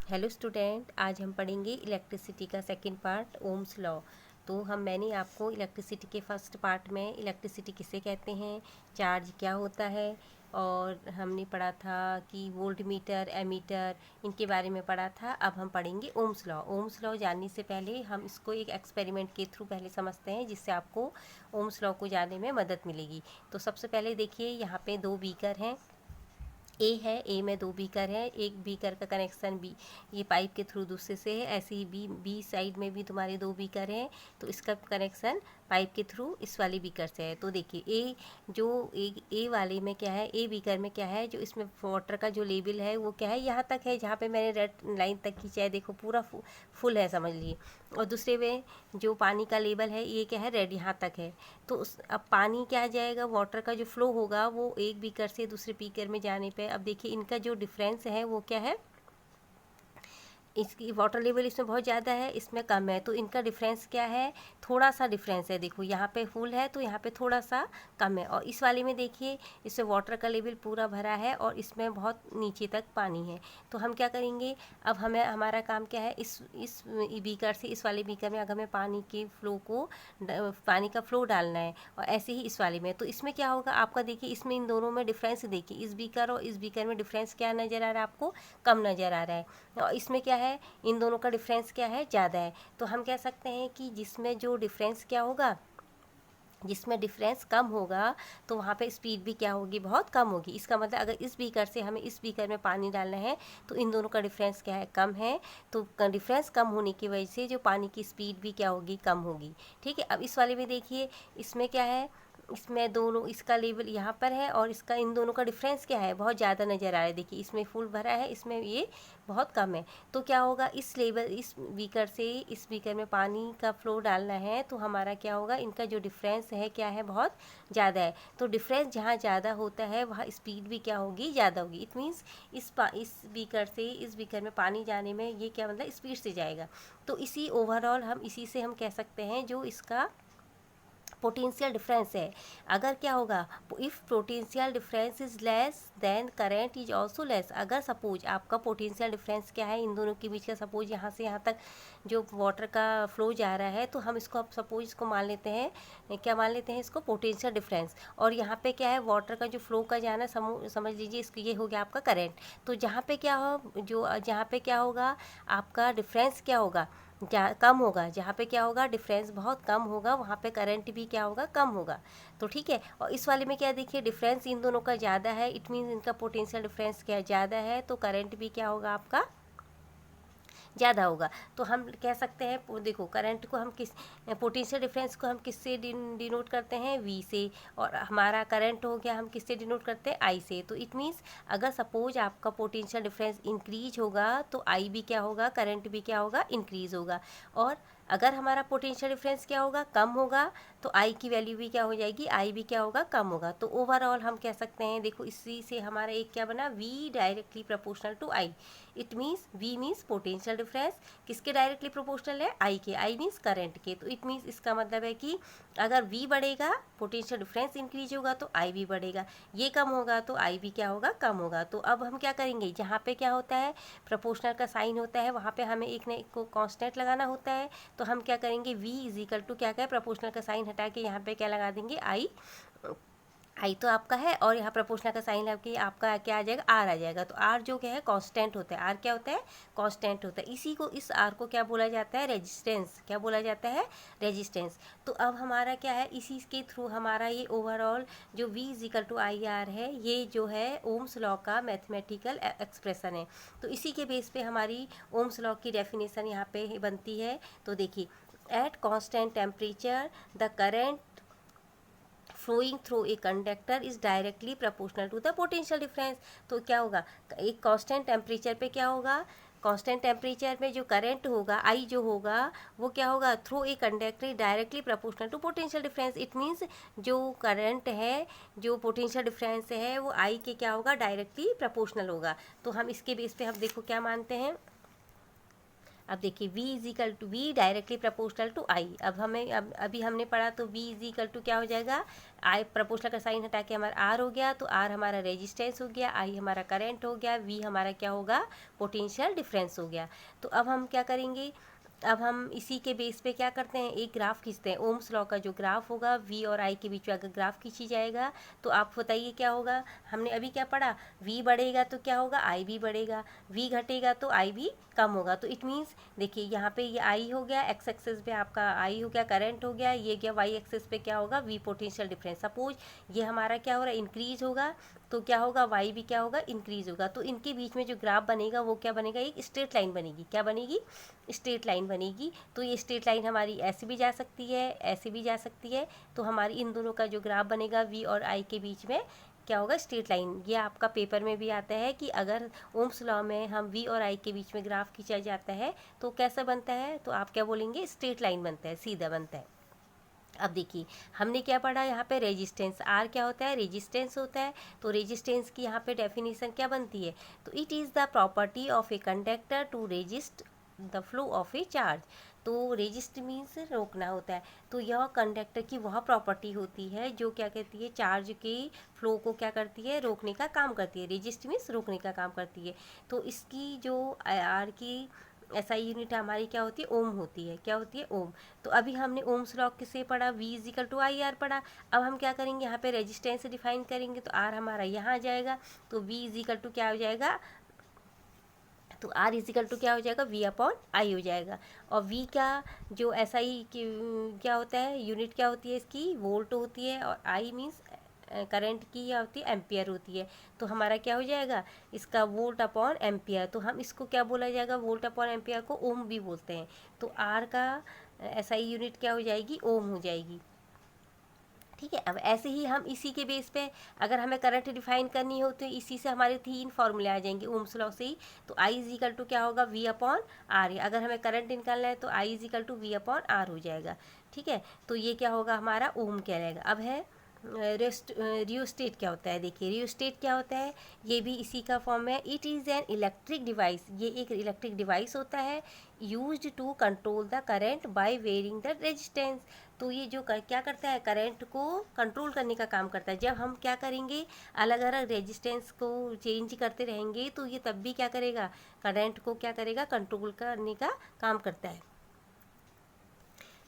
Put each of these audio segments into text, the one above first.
Hello student, आज हम पढ़ेंगे इलेक्ट्रिसिटी का सेकंड पार्ट ओम्स लॉ। तो मैंने आपको इलेक्ट्रिसिटी के फर्स्ट पार्ट में इलेक्ट्रिसिटी किसे कहते हैं, चार्ज क्या होता है, और हमने पढ़ा था कि वोल्ट मीटर, एमीटर, इनके बारे में पढ़ा था। अब हम पढ़ेंगे ओम्स लॉ। ओम्स लॉ जानने से पहले हम इसको एक एक्सपेरिमेंट के थ्रू पहले समझते हैं, जिससे आपको ओम्स लॉ को जानने में मदद मिलेगी। तो सबसे पहले देखिए, यहाँ पे दो बीकर हैं। ए है, ए में दो बीकर है, एक बीकर का कनेक्शन बी ये पाइप के थ्रू दूसरे से है। ऐसे ही बी साइड में भी तुम्हारे दो बीकर हैं, तो इसका कनेक्शन पाइप के थ्रू इस वाली बीकर से है। तो देखिए ए वाले में क्या है, ए बीकर में क्या है, जो इसमें वाटर का जो लेवल है वो क्या है, यहाँ तक है जहाँ पे मैंने रेड लाइन तक खींचा है। देखो पूरा फुल है, समझ लीजिए। और दूसरे में जो पानी का लेवल है, ये क्या है, रेड यहाँ तक है। तो अब पानी क्या आ जाएगा, वाटर का जो फ्लो होगा वो एक बीकर से दूसरे बीकर में जाने पे, अब देखिए इनका जो डिफरेंस है वो क्या है, इसकी वाटर लेवल इसमें बहुत ज़्यादा है, इसमें कम है। तो इनका डिफरेंस क्या है, थोड़ा सा डिफरेंस है। देखो यहाँ पे फुल है तो यहाँ पे थोड़ा सा कम है। और इस वाले में देखिए, इसमें वाटर का लेवल पूरा भरा है और इसमें बहुत नीचे तक पानी है। तो हम क्या करेंगे, अब हमारा काम क्या है, इस बीकर से इस वाले बीकर में अगर हमें पानी का फ्लो डालना है, और ऐसे ही इस वाले में। तो इसमें क्या होगा आपका, देखिए इसमें इन दोनों में डिफरेंस देखिए, इस बीकर और इस बीकर में डिफरेंस क्या नज़र आ रहा है आपको, कम नज़र आ रहा है। और इसमें क्या है, इन दोनों का डिफरेंस क्या है, ज़्यादा है। तो हम कह सकते हैं कि जिसमें जो डिफरेंस क्या होगा, जिसमें डिफरेंस कम होगा, तो वहाँ पे स्पीड भी क्या होगी, बहुत कम होगी। इसका मतलब अगर इस बीकर से हमें इस बीकर में पानी डालना है, तो इन दोनों का डिफरेंस क्या है, कम है। तो डिफरेंस कम होने की वजह से जो पानी की स्पीड भी क्या होगी, कम होगी। ठीक है। अब इस वाले में देखिए, इसमें क्या है, इसमें दोनों, इसका लेवल यहाँ पर है और इसका, इन दोनों का डिफरेंस क्या है, बहुत ज़्यादा नज़र आ रहा है। देखिए इसमें फुल भरा है, इसमें ये बहुत कम है। तो क्या होगा, इस बीकर से इस बीकर में पानी का फ्लो डालना है, तो हमारा क्या होगा, इनका जो डिफरेंस है क्या है, बहुत ज़्यादा है। तो डिफरेंस जहाँ ज़्यादा होता है वहाँ स्पीड भी क्या होगी, ज़्यादा होगी। इट मीन्स इस बीकर से इस बीकर में पानी जाने में ये क्या मतलब स्पीड से जाएगा। तो इसी ओवरऑल हम इसी से हम कह सकते हैं जो इसका पोटेंशियल डिफरेंस है। अगर क्या होगा, if potential difference is less than current is also less. अगर सपोज आपका पोटेंशियल डिफरेंस क्या है, इन दोनों के बीच का, सपोज यहाँ से यहाँ तक जो वाटर का फ्लो जा रहा है, तो हम इसको, अब सपोज इसको मान लेते हैं, क्या मान लेते हैं इसको, पोटेंशियल डिफरेंस। और यहाँ पे क्या है, वाटर का जो फ्लो का जाना, समझ लीजिए इसको, ये हो गया आपका करंट। तो जहाँ पे क्या हो, जहाँ पे क्या होगा आपका डिफरेंस क्या होगा, कम होगा। जहाँ पे क्या होगा, डिफरेंस बहुत कम होगा, वहाँ पे करंट भी क्या होगा, कम होगा। तो ठीक है। और इस वाले में क्या देखिए, डिफरेंस इन दोनों का ज़्यादा है, इट मीन्स इनका पोटेंशियल डिफरेंस क्या ज़्यादा है, तो करंट भी क्या होगा आपका, ज़्यादा होगा। तो हम कह सकते हैं, देखो करंट को हम पोटेंशियल डिफरेंस को हम किससे डिनोट करते हैं, वी से। और हमारा करंट हो गया, हम किससे डिनोट करते हैं, आई से। तो इट मीन्स अगर सपोज आपका पोटेंशियल डिफरेंस इंक्रीज होगा, तो आई भी क्या होगा, करंट भी क्या होगा, इंक्रीज होगा। और अगर हमारा पोटेंशियल डिफरेंस क्या होगा, कम होगा, तो आई की वैल्यू भी क्या हो जाएगी, आई भी क्या होगा, कम होगा। तो ओवरऑल हम कह सकते हैं, देखो इसी से हमारा एक क्या बना, V directly proportional to I. It means V means potential difference किसके डायरेक्टली प्रोपोर्शनल है, आई के। आई मीन्स करंट के। तो इट मीन्स इसका मतलब है कि अगर वी बढ़ेगा, पोटेंशियल डिफरेंस इंक्रीज होगा, तो आई भी बढ़ेगा। ये कम होगा तो आई भी क्या होगा, कम होगा। तो अब हम क्या करेंगे, जहाँ पे क्या होता है, प्रोपोर्शनल का साइन होता है, वहाँ पे हमें एक न एक को कांस्टेंट लगाना होता है। तो हम क्या करेंगे, वी इज इक्वल टू क्या है, प्रोपोर्शनल का साइन हटा के यहाँ पे क्या लगा देंगे, आई। आई तो आपका है, और यहाँ प्रपोर्शनल का साइन लगा के आपका क्या आ जाएगा, आर आ जाएगा। तो आर जो क्या है, कांस्टेंट होता है। आर क्या होता है, कांस्टेंट होता है। इस आर को क्या बोला जाता है, रेजिस्टेंस। क्या बोला जाता है, रेजिस्टेंस। तो अब हमारा क्या है, इसी के थ्रू हमारा ये ओवरऑल जो V is equal to I R है, ये जो है ओम्स लॉ का मैथमेटिकल एक्सप्रेशन है। तो इसी के बेस पे हमारी ओम्स लॉ की डेफिनेशन यहाँ पे बनती है। तो देखिए, at constant temperature the current flowing through a conductor is directly proportional to the potential difference. तो क्या होगा, एक कांस्टेंट टेम्परेचर पे क्या होगा, कांस्टेंट टेम्परेचर में जो करंट होगा, आई जो होगा, वो क्या होगा, through a conductor directly proportional to potential difference. It means जो करंट है, जो पोटेंशियल डिफरेंस है, वो आई के क्या होगा, डायरेक्टली प्रोपोर्शनल होगा। तो हम इसके बेस पे हम देखो क्या मानते हैं, अब देखिए v is equal to v directly proportional to I। अब अभी हमने पढ़ा तो v इज इक्वल टू क्या हो जाएगा, I प्रोपोर्शनल का साइन हटा के हमारा R हो गया, तो R हमारा रेजिस्टेंस हो गया, I हमारा करंट हो गया, v हमारा क्या होगा, पोटेंशियल डिफरेंस हो गया। तो अब हम क्या करेंगे, अब हम इसी के बेस पे क्या करते हैं, एक ग्राफ खींचते हैं। ओम्स लॉ का जो ग्राफ होगा v और I के बीच में अगर ग्राफ खींची जाएगा तो आप बताइए क्या होगा। हमने अभी क्या पढ़ा, v बढ़ेगा तो क्या होगा, I भी बढ़ेगा, v घटेगा तो I भी कम होगा। तो इट मीन्स देखिए यहाँ पे ये I हो गया, x एक्सेस पे आपका I हो गया, करंट हो गया, ये क्या y एक्सेस पे क्या होगा, v पोटेंशियल डिफरेंस। सपोज ये हमारा क्या हो रहा है, इंक्रीज होगा, तो क्या होगा, y भी क्या होगा, इंक्रीज होगा। तो इनके बीच में जो ग्राफ बनेगा वो क्या बनेगा, एक स्ट्रेट लाइन बनेगी। क्या बनेगी, स्ट्रेट लाइन बनेगी। तो ये स्ट्रेट लाइन हमारी ऐसे भी जा सकती है, ऐसे भी जा सकती है। तो हमारी इन दोनों का जो ग्राफ बनेगा v और I के बीच में क्या होगा, स्ट्रेट लाइन। ये आपका पेपर में भी आता है कि अगर ओम्स लॉ में हम v और I के बीच में ग्राफ खींचा जाता है तो कैसा बनता है, तो आप क्या बोलेंगे, स्ट्रेट लाइन बनता है, सीधा बनता है। अब देखिए हमने क्या पढ़ा यहाँ पे, रेजिस्टेंस। आर क्या होता है, रेजिस्टेंस होता है। तो रेजिस्टेंस की यहाँ पे डेफिनेशन क्या बनती है, तो it is the property of a conductor to resist the flow of a charge. तो रेजिस्ट मीन्स रोकना होता है। तो यह कंडक्टर की वह प्रॉपर्टी होती है जो क्या कहती है, चार्ज के फ्लो को क्या करती है, रोकने का काम करती है। रेजिस्ट मीन्स रोकने का काम करती है। तो इसकी जो आर की एसआई यूनिट हमारी क्या होती है, ओम होती है। क्या होती है, ओम। तो अभी हमने ओम्स लॉ किसे पढ़ा, v is equal to I R पढ़ा। अब हम क्या करेंगे, यहाँ पे रेजिस्टेंस डिफाइन करेंगे, तो आर हमारा यहाँ आ जाएगा, तो v इज इक्वल टू क्या हो जाएगा, तो आर इजिकल टू क्या हो जाएगा, v अपॉन आई हो जाएगा। और v का जो एसआई क्या होता है, यूनिट क्या होती है इसकी, वोल्ट होती है, और आई मीन्स करंट की क्या होती है, एम्पियर होती है। तो हमारा क्या हो जाएगा, इसका वोल्ट अपॉन एम्पियर। तो हम इसको क्या बोला जाएगा, वोल्ट अपॉन एम्पियर को ओम भी बोलते हैं। तो आर का एसआई यूनिट क्या हो जाएगी, ओम हो जाएगी। ठीक है। अब ऐसे ही हम इसी के बेस पे अगर हमें करंट डिफाइन करनी हो तो इसी से हमारे 3 फॉर्मूले आ जाएंगे ओम्स लॉ से ही। तो आई इज इक्वल टू क्या होगा, v अपॉन आर। अगर हमें करंट निकालना है तो I is equal to v upon R हो जाएगा। ठीक है। तो ये क्या होगा, हमारा ओम कहलाएगा। अब है रियोस्टेट क्या होता है। देखिए रियोस्टेट क्या होता है, ये भी इसी का फॉर्म है। It is an electric device. ये एक इलेक्ट्रिक डिवाइस होता है used to control the current by varying the resistance. तो ये जो क्या करता है, करंट को कंट्रोल करने का काम करता है। जब हम क्या करेंगे, अलग अलग रेजिस्टेंस को चेंज करते रहेंगे तो ये तब भी क्या करेगा, करंट को क्या करेगा, कंट्रोल करने का काम करता है।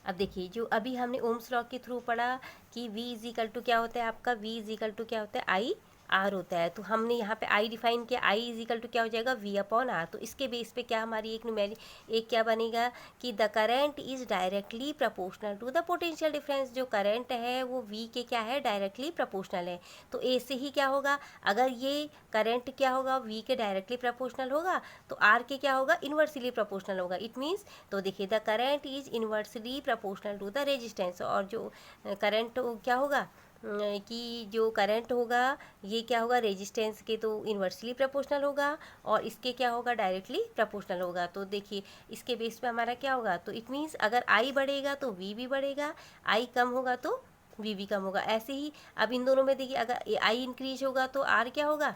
अब देखिए जो अभी हमने ओम्स लॉ के थ्रू पढ़ा कि v इज इक्वल टू क्या होता है आपका, v इज इक्वल टू क्या होता है, आई आर होता है। तो हमने यहाँ पे आई डिफाइन किया, आई इज इक्वल टू क्या हो जाएगा, v अपॉन आर। तो इसके बेस पे क्या हमारी एक क्या बनेगा कि the current is directly proportional to the potential difference. जो करंट है वो v के क्या है, डायरेक्टली प्रोपोर्शनल है। तो ए से ही क्या होगा, अगर ये करंट क्या होगा, v के डायरेक्टली प्रोपोर्शनल होगा तो r के क्या होगा, इन्वर्सली प्रोपोर्शनल होगा। इट मीन्स, तो देखिए the current is inversely proportional to the resistance. और जो करंट क्या होगा कि जो करंट होगा ये क्या होगा, रेजिस्टेंस के तो इन्वर्सली प्रोपोर्शनल होगा और इसके क्या होगा, डायरेक्टली प्रोपोर्शनल होगा। तो देखिए इसके बेस पे हमारा क्या होगा, तो इट मीन्स अगर आई बढ़ेगा तो वी भी बढ़ेगा, आई कम होगा तो वी भी कम होगा। ऐसे ही अब इन दोनों में देखिए अगर आई इंक्रीज होगा तो आर क्या होगा,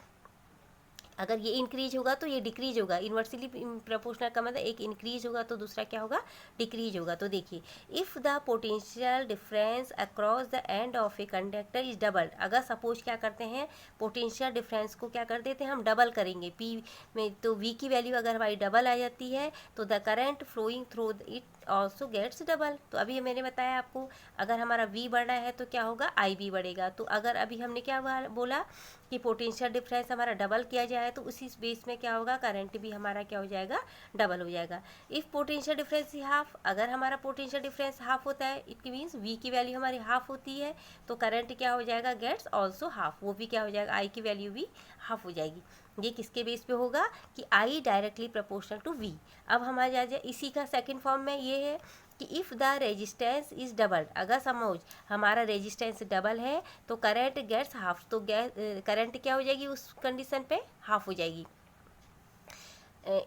अगर ये इंक्रीज होगा तो ये डिक्रीज होगा। इन्वर्सली प्रोपोर्शनल का मतलब एक इंक्रीज होगा तो दूसरा क्या होगा, डिक्रीज होगा। तो देखिए if the potential difference across the end of a conductor is double. अगर सपोज क्या करते हैं, पोटेंशियल डिफरेंस को क्या कर देते हैं, हम डबल करेंगे पी में। तो वी की वैल्यू अगर हमारी डबल आ जाती है तो the current flowing through it also gets double. तो अभी मैंने बताया आपको, अगर हमारा वी बढ़ रहा है तो क्या होगा, आई भी बढ़ेगा। तो अगर अभी हमने क्या बोला कि पोटेंशियल डिफरेंस हमारा डबल किया जाए तो उसी बेस में क्या होगा, करंट भी हमारा क्या हो जाएगा, डबल हो जाएगा। इफ़ पोटेंशियल डिफरेंस हाफ, अगर हमारा पोटेंशियल डिफरेंस हाफ होता है इट मीन्स वी की वैल्यू हमारी हाफ होती है तो करंट क्या हो जाएगा, गेट्स ऑल्सो हाफ। वो भी क्या हो जाएगा, आई की वैल्यू भी हाफ हो जाएगी। ये किसके बेस पे होगा कि I directly proportional to V. अब हमारा जाए इसी का सेकेंड फॉर्म में ये है कि if the resistance is double. अगर सपोज हमारा रेजिस्टेंस डबल है तो करंट गेट्स हाफ। तो करंट क्या हो जाएगी उस कंडीशन पे, हाफ हो जाएगी।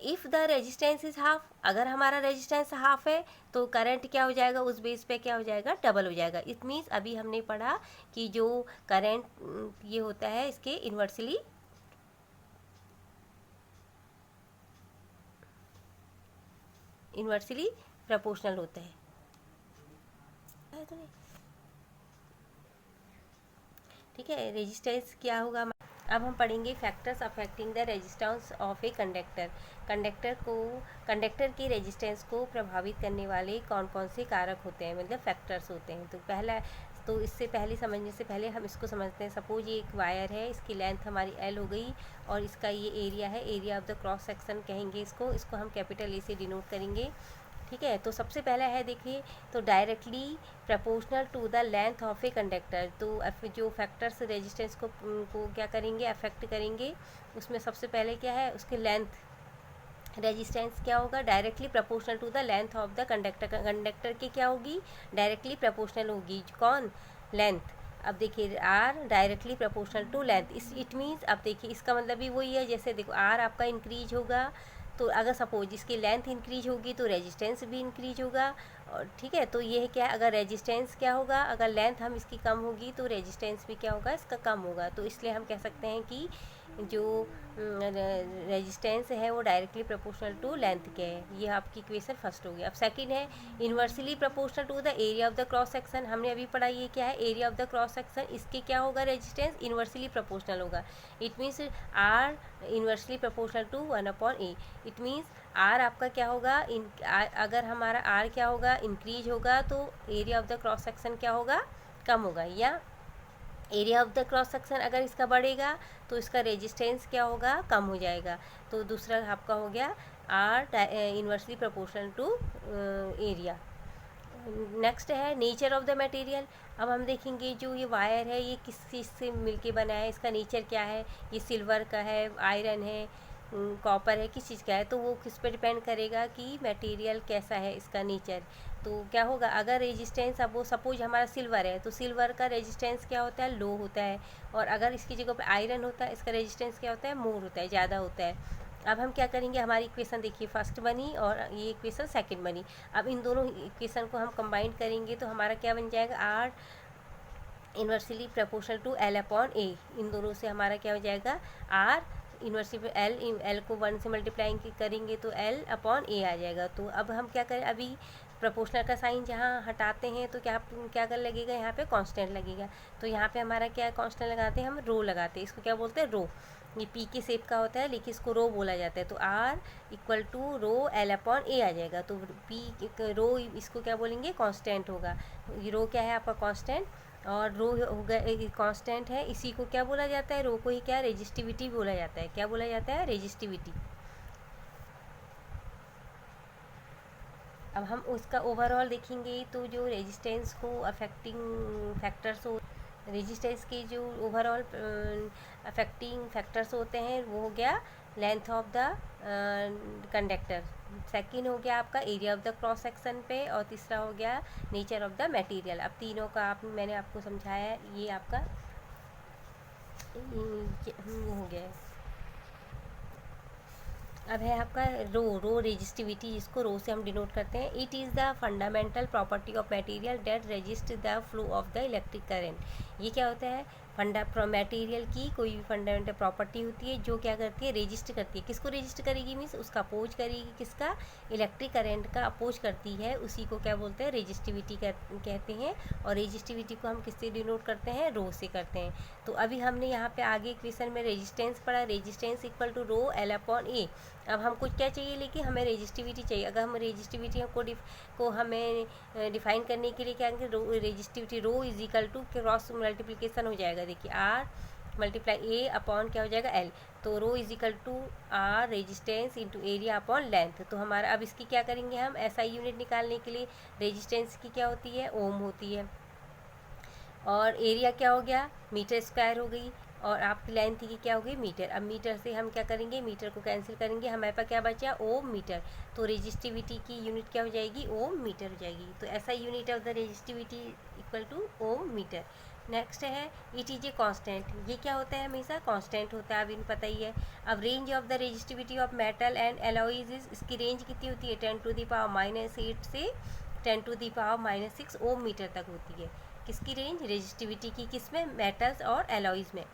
If the resistance is half, अगर हमारा रेजिस्टेंस हाफ है तो करंट क्या हो जाएगा, उस बेस पे क्या हो जाएगा, डबल हो जाएगा। इट मीन्स अभी हमने पढ़ा कि जो करंट ये होता है इसके इन्वर्सली इन्वर्सली प्रोपोर्शनल होता है। ठीक है, रेजिस्टेंस क्या होगा। अब हम पढ़ेंगे factors affecting the resistance of a conductor. Conductor की रेजिस्टेंस को प्रभावित करने वाले कौन कौन से कारक होते हैं, मतलब फैक्टर्स होते हैं। तो इससे पहले समझने से पहले हम इसको समझते हैं। सपोज ये एक वायर है, इसकी लेंथ हमारी एल हो गई और इसका ये एरिया है, area of the cross section कहेंगे इसको हम कैपिटल ए से डिनोट करेंगे। ठीक है, तो सबसे पहला है देखिए, तो directly proportional to the length of a conductor. तो जो फैक्टर्स रेजिस्टेंस को क्या करेंगे, अफेक्ट करेंगे, उसमें सबसे पहले क्या है, उसके लेंथ। रेजिस्टेंस क्या होगा, directly proportional to the length of the conductor. Conductor की क्या होगी, डायरेक्टली प्रपोर्शनल होगी, कौन, लेंथ। अब देखिए R directly proportional to length, it means, अब देखिए इसका मतलब भी वही है, जैसे देखो आर आपका इंक्रीज होगा, तो अगर सपोज इसकी लेंथ इंक्रीज होगी तो रेजिस्टेंस भी इंक्रीज होगा। और ठीक है, तो ये है क्या, अगर रेजिस्टेंस क्या होगा, अगर लेंथ हम इसकी कम होगी तो रेजिस्टेंस भी क्या होगा, इसका कम होगा। तो इसलिए हम कह सकते हैं कि जो रेजिस्टेंस है वो डायरेक्टली प्रोपोर्शनल टू लेंथ के है। ये आपकी इक्वेशन फर्स्ट हो गई। अब सेकंड है inversely proportional to the area of the cross section. हमने अभी पढ़ा, ये क्या है, area of the cross section, इसके क्या होगा, रेजिस्टेंस इन्वर्सली प्रोपोर्शनल होगा। It means R inversely proportional to 1/a। It means R आपका क्या होगा, अगर हमारा आर क्या होगा, इंक्रीज होगा, तो area of the cross section क्या होगा, कम होगा। या area of the cross section अगर इसका बढ़ेगा तो इसका रेजिस्टेंस क्या होगा, कम हो जाएगा। तो दूसरा आपका हो गया R inversely proportional to area. Next है नेचर ऑफ द मटेरियल। अब हम देखेंगे जो ये वायर है ये किस चीज़ से मिलके बना है, इसका नेचर क्या है, ये सिल्वर का है, आयरन है, कॉपर है, किस चीज़ का है। तो वो किस पे डिपेंड करेगा कि मटेरियल कैसा है, इसका नेचर। तो क्या होगा, अगर रेजिस्टेंस, अब वो सपोज हमारा सिल्वर है तो सिल्वर का रेजिस्टेंस क्या होता है, लो होता है। और अगर इसकी जगह पे आयरन होता है, इसका रेजिस्टेंस क्या होता है, मोर होता है, ज़्यादा होता है। अब हम क्या करेंगे, हमारी इक्वेशन देखिए फर्स्ट बनी और ये इक्वेशन सेकंड बनी। अब इन दोनों इक्वेशन को हम कंबाइन करेंगे तो हमारा क्या बन जाएगा, R inversely proportional to L/A। इन दोनों से हमारा क्या हो जाएगा, आर इन्वर्सली एल को 1 से मल्टीप्लाइंग करेंगे तो L/A आ जाएगा। तो अब हम क्या करें, अभी प्रोपोर्शनल का साइन जहाँ हटाते हैं तो क्या कर लगेगा, यहाँ पे कांस्टेंट लगेगा। तो यहाँ पे हमारा क्या कांस्टेंट लगाते हैं, हम रो लगाते हैं, इसको क्या बोलते हैं, रो। ये पी के शेप का होता है लेकिन इसको रो बोला जाता है। तो R equal to rho L/A आ जाएगा। तो पी रो इसको क्या बोलेंगे, कांस्टेंट होगा। ये रो क्या है आपका, कांस्टेंट, और रो हो गया कांस्टेंट है, इसी को क्या बोला जाता है, रो को ही क्या, रेजिस्टिविटी बोला जाता है। क्या बोला जाता है, रेजिस्टिविटी। अब हम उसका ओवरऑल देखेंगे तो जो रेजिस्टेंस को अफेक्टिंग फैक्टर्स हो, रेजिस्टेंस के जो ओवरऑल अफेक्टिंग फैक्टर्स होते हैं वो हो गया length of the conductor, second हो गया आपका area of the cross section पे, और तीसरा हो गया नेचर ऑफ द मटेरियल। अब तीनों का मैंने आपको समझाया, ये आपका वो हो गया है। अब है आपका रो रेजिस्टिविटी, जिसको रो से हम डिनोट करते हैं। It is the fundamental property of material that resist the flow of the electric current. ये क्या होता है, मटेरियल की कोई भी फंडामेंटल प्रॉपर्टी होती है जो क्या करती है, रेजिस्ट करती है। किसको रेजिस्ट करेगी, मीन्स उसका अपोज करेगी, किसका, इलेक्ट्रिक करंट का अपोज करती है, उसी को क्या बोलते हैं, रेजिस्टिविटी कहते हैं। और रेजिस्टिविटी को हम किससे डिनोट करते हैं, रो से करते हैं। तो अभी हमने यहाँ पे आगे इक्वेशन में रेजिस्टेंस पढ़ा, resistance equal to rho L/A। अब हमको क्या चाहिए, लेकिन हमें रेजिस्टिविटी चाहिए। अगर हम रेजिस्टिविटी को हमें डिफाइन करने के लिए क्या करेंगे, resistivity rho is equal to cross multiplication हो जाएगा। देखिए आर मल्टीप्लाई ए अपॉन क्या हो जाएगा, एल। तो rho is equal to R resistance into area upon length. तो हमारा अब इसकी क्या करेंगे हम, एसआई यूनिट निकालने के लिए रेजिस्टेंस की क्या होती है, ओम होती है, और एरिया क्या हो गया, मीटर स्क्वायर हो गई, और आपकी लेंथ की क्या हो गई, मीटर। अब मीटर से हम क्या करेंगे, मीटर को कैंसिल करेंगे, हमारे पास क्या बचा, ओम मीटर। तो रेजिस्टिविटी की यूनिट क्या हो जाएगी, ओम मीटर हो जाएगी। तो ऐसा unit of the resistivity equal to ohm metre. Next है इट इज ए कांस्टेंट। ये क्या होता है, हमेशा कांस्टेंट होता है, अब इन पता ही है। अब range of the resistivity of metal and alloys, इसकी रेंज कितनी होती है, 10⁻⁻8 से 10⁻⁻6 ओम मीटर तक होती है। किसकी रेंज, रेजिस्टिविटी की, किसमें, मेटल्स और एलॉयज में।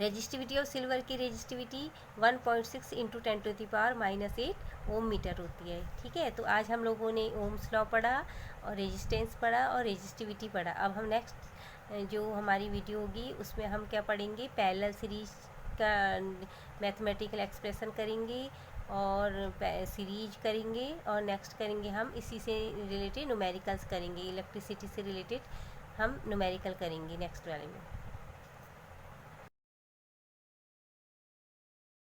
रेजिस्टिविटी ऑफ सिल्वर की रेजिस्टिविटी 1.6 इंटू 10⁻⁻8 ओम मीटर होती है। ठीक है, तो आज हम लोगों ने ओम्स लॉ पढ़ा और रेजिस्टेंस पढ़ा और रेजिस्टिविटी पढ़ा। अब हम नेक्स्ट जो हमारी वीडियो होगी उसमें हम क्या पढ़ेंगे, पैरेलल सीरीज का मैथमेटिकल एक्सप्रेशन करेंगे और सीरीज करेंगे, और नेक्स्ट करेंगे हम इसी से रिलेटेड न्यूमेरिकल्स करेंगे, इलेक्ट्रिसिटी से रिलेटेड हम न्यूमेरिकल करेंगे नेक्स्ट वाले में।